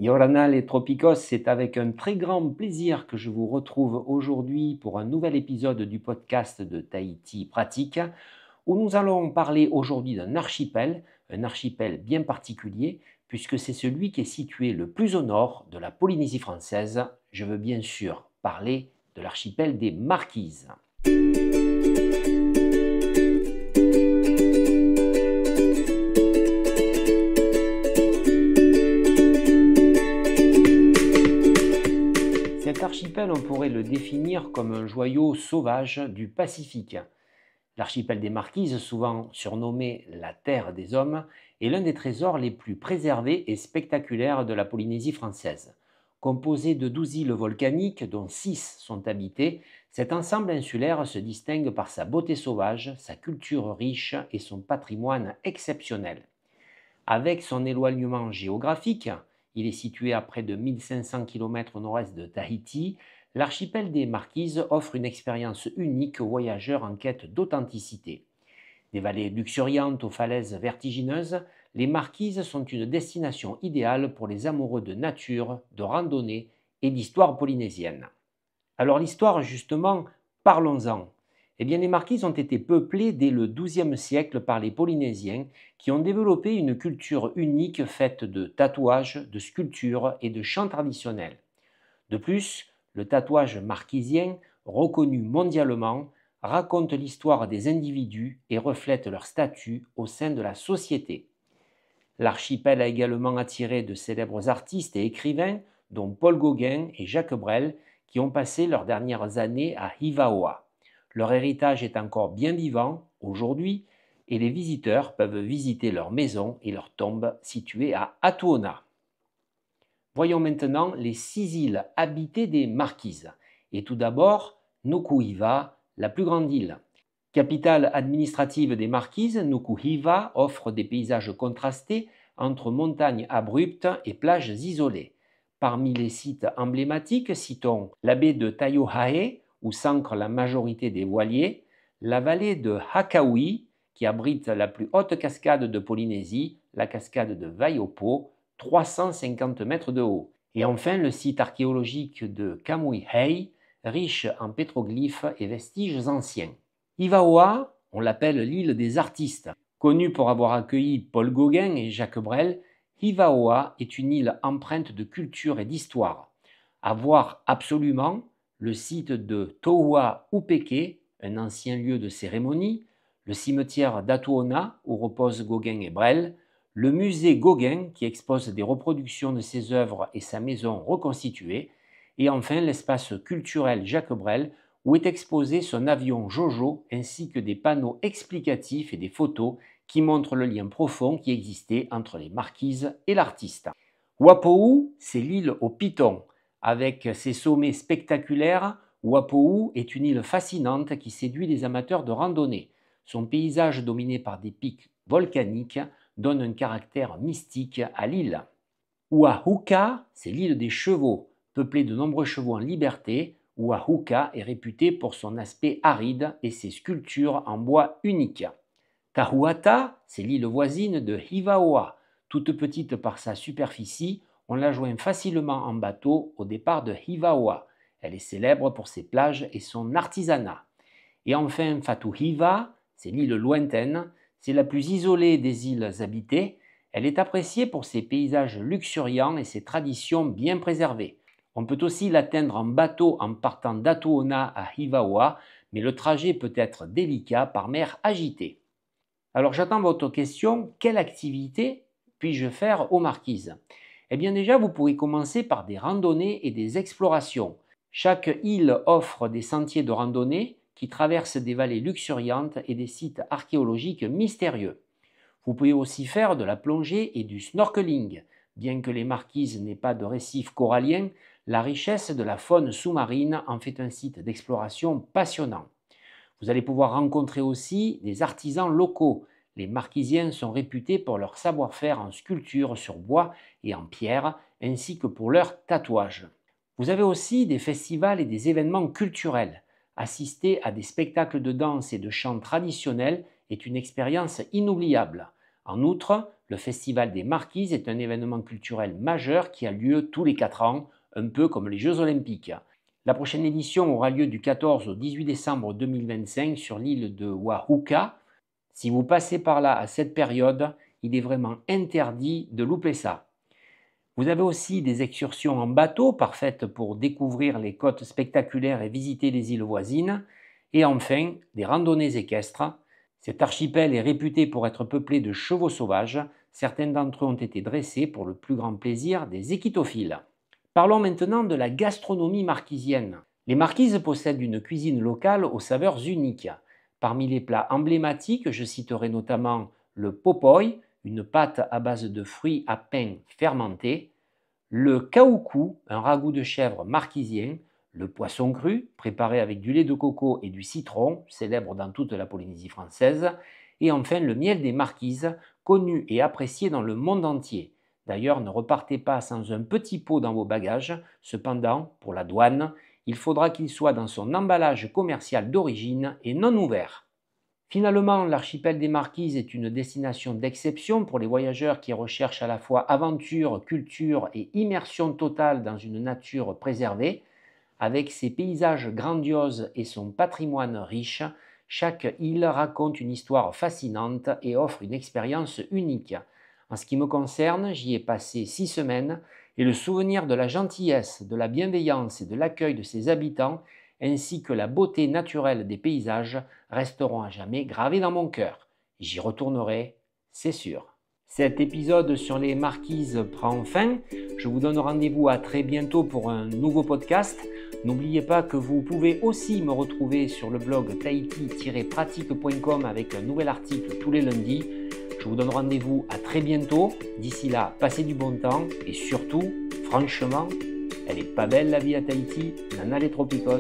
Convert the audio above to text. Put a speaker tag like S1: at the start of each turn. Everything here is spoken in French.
S1: Yorana les Tropicos, c'est avec un très grand plaisir que je vous retrouve aujourd'hui pour un nouvel épisode du podcast de Tahiti Pratique, où nous allons parler aujourd'hui d'un un archipel bien particulier, puisque c'est celui qui est situé le plus au nord de la Polynésie française. Je veux bien sûr parler de l'archipel des Marquises. Cet archipel, on pourrait le définir comme un joyau sauvage du Pacifique. L'archipel des Marquises, souvent surnommé la Terre des Hommes, est l'un des trésors les plus préservés et spectaculaires de la Polynésie française. Composé de 12 îles volcaniques, dont 6 sont habitées, cet ensemble insulaire se distingue par sa beauté sauvage, sa culture riche et son patrimoine exceptionnel. Avec son éloignement géographique, il est situé à près de 1500 km au nord-est de Tahiti, l'archipel des Marquises offre une expérience unique aux voyageurs en quête d'authenticité. Des vallées luxuriantes aux falaises vertigineuses, les Marquises sont une destination idéale pour les amoureux de nature, de randonnée et d'histoire polynésienne. Alors l'histoire, justement, parlons-en. Eh bien, les Marquises ont été peuplées dès le XIIe siècle par les Polynésiens qui ont développé une culture unique faite de tatouages, de sculptures et de chants traditionnels. De plus, le tatouage marquisien, reconnu mondialement, raconte l'histoire des individus et reflète leur statut au sein de la société. L'archipel a également attiré de célèbres artistes et écrivains, dont Paul Gauguin et Jacques Brel, qui ont passé leurs dernières années à Hivaoa. Leur héritage est encore bien vivant aujourd'hui et les visiteurs peuvent visiter leurs maisons et leurs tombes situées à Atuona. Voyons maintenant les 6 îles habitées des Marquises. Et tout d'abord, Nukuhiva, la plus grande île. Capitale administrative des Marquises, Nukuhiva offre des paysages contrastés entre montagnes abruptes et plages isolées. Parmi les sites emblématiques, citons la baie de Taiohae, où s'ancre la majorité des voiliers, la vallée de Hakaui, qui abrite la plus haute cascade de Polynésie, la cascade de Vaiopo, 350 mètres de haut. Et enfin, le site archéologique de Kamuihei, riche en pétroglyphes et vestiges anciens. Hivaoa, on l'appelle l'île des artistes. Connue pour avoir accueilli Paul Gauguin et Jacques Brel, Hivaoa est une île empreinte de culture et d'histoire. À voir absolument le site de Tohua Upeke, un ancien lieu de cérémonie, le cimetière d'Atuona où reposent Gauguin et Brel, le musée Gauguin qui expose des reproductions de ses œuvres et sa maison reconstituée, et enfin l'espace culturel Jacques Brel où est exposé son avion Jojo ainsi que des panneaux explicatifs et des photos qui montrent le lien profond qui existait entre les Marquises et l'artiste. Wapou, c'est l'île aux pitons. Avec ses sommets spectaculaires, Wapou est une île fascinante qui séduit les amateurs de randonnée. Son paysage dominé par des pics volcaniques donne un caractère mystique à l'île. Uahuka, c'est l'île des chevaux. Peuplée de nombreux chevaux en liberté, Uahuka est réputée pour son aspect aride et ses sculptures en bois uniques. Kahuata, c'est l'île voisine de Hivaoa. Toute petite par sa superficie, on la joint facilement en bateau au départ de Hivaoa. Elle est célèbre pour ses plages et son artisanat. Et enfin, Fatuhiva, c'est l'île lointaine, c'est la plus isolée des îles habitées. Elle est appréciée pour ses paysages luxuriants et ses traditions bien préservées. On peut aussi l'atteindre en bateau en partant d'Atuona à Hivaoa, mais le trajet peut être délicat par mer agitée. Alors j'attends votre question, quelle activité puis-je faire aux Marquises? Eh bien déjà, vous pouvez commencer par des randonnées et des explorations. Chaque île offre des sentiers de randonnée qui traversent des vallées luxuriantes et des sites archéologiques mystérieux. Vous pouvez aussi faire de la plongée et du snorkeling. Bien que les Marquises n'aient pas de récifs coralliens, la richesse de la faune sous-marine en fait un site d'exploration passionnant. Vous allez pouvoir rencontrer aussi des artisans locaux. Les Marquisiens sont réputés pour leur savoir-faire en sculpture sur bois et en pierre, ainsi que pour leurs tatouages. Vous avez aussi des festivals et des événements culturels. Assister à des spectacles de danse et de chant traditionnels est une expérience inoubliable. En outre, Le Festival des Marquises est un événement culturel majeur qui a lieu tous les 4 ans, un peu comme les Jeux Olympiques. La prochaine édition aura lieu du 14 au 18 décembre 2025 sur l'île de Oahuka. Si vous passez par là à cette période, il est vraiment interdit de louper ça. Vous avez aussi des excursions en bateau parfaites pour découvrir les côtes spectaculaires et visiter les îles voisines. Et enfin, des randonnées équestres. Cet archipel est réputé pour être peuplé de chevaux sauvages. Certains d'entre eux ont été dressés pour le plus grand plaisir des équitophiles. Parlons maintenant de la gastronomie marquisienne. Les Marquises possèdent une cuisine locale aux saveurs uniques. Parmi les plats emblématiques, je citerai notamment le popoy, une pâte à base de fruits à pain fermentés, le caoucou, un ragoût de chèvre marquisien, le poisson cru, préparé avec du lait de coco et du citron, célèbre dans toute la Polynésie française, et enfin le miel des Marquises, connu et apprécié dans le monde entier. D'ailleurs, ne repartez pas sans un petit pot dans vos bagages. Cependant, pour la douane, il faudra qu'il soit dans son emballage commercial d'origine et non ouvert. Finalement, l'archipel des Marquises est une destination d'exception pour les voyageurs qui recherchent à la fois aventure, culture et immersion totale dans une nature préservée. Avec ses paysages grandioses et son patrimoine riche, chaque île raconte une histoire fascinante et offre une expérience unique. En ce qui me concerne, j'y ai passé 6 semaines et le souvenir de la gentillesse, de la bienveillance et de l'accueil de ses habitants, ainsi que la beauté naturelle des paysages, resteront à jamais gravés dans mon cœur. J'y retournerai, c'est sûr. Cet épisode sur les Marquises prend fin. Je vous donne rendez-vous à très bientôt pour un nouveau podcast. N'oubliez pas que vous pouvez aussi me retrouver sur le blog tahiti-pratique.com avec un nouvel article tous les lundis. Je vous donne rendez-vous à très bientôt. D'ici là, passez du bon temps et surtout, franchement, elle est pas belle la vie à Tahiti, nana les tropicos.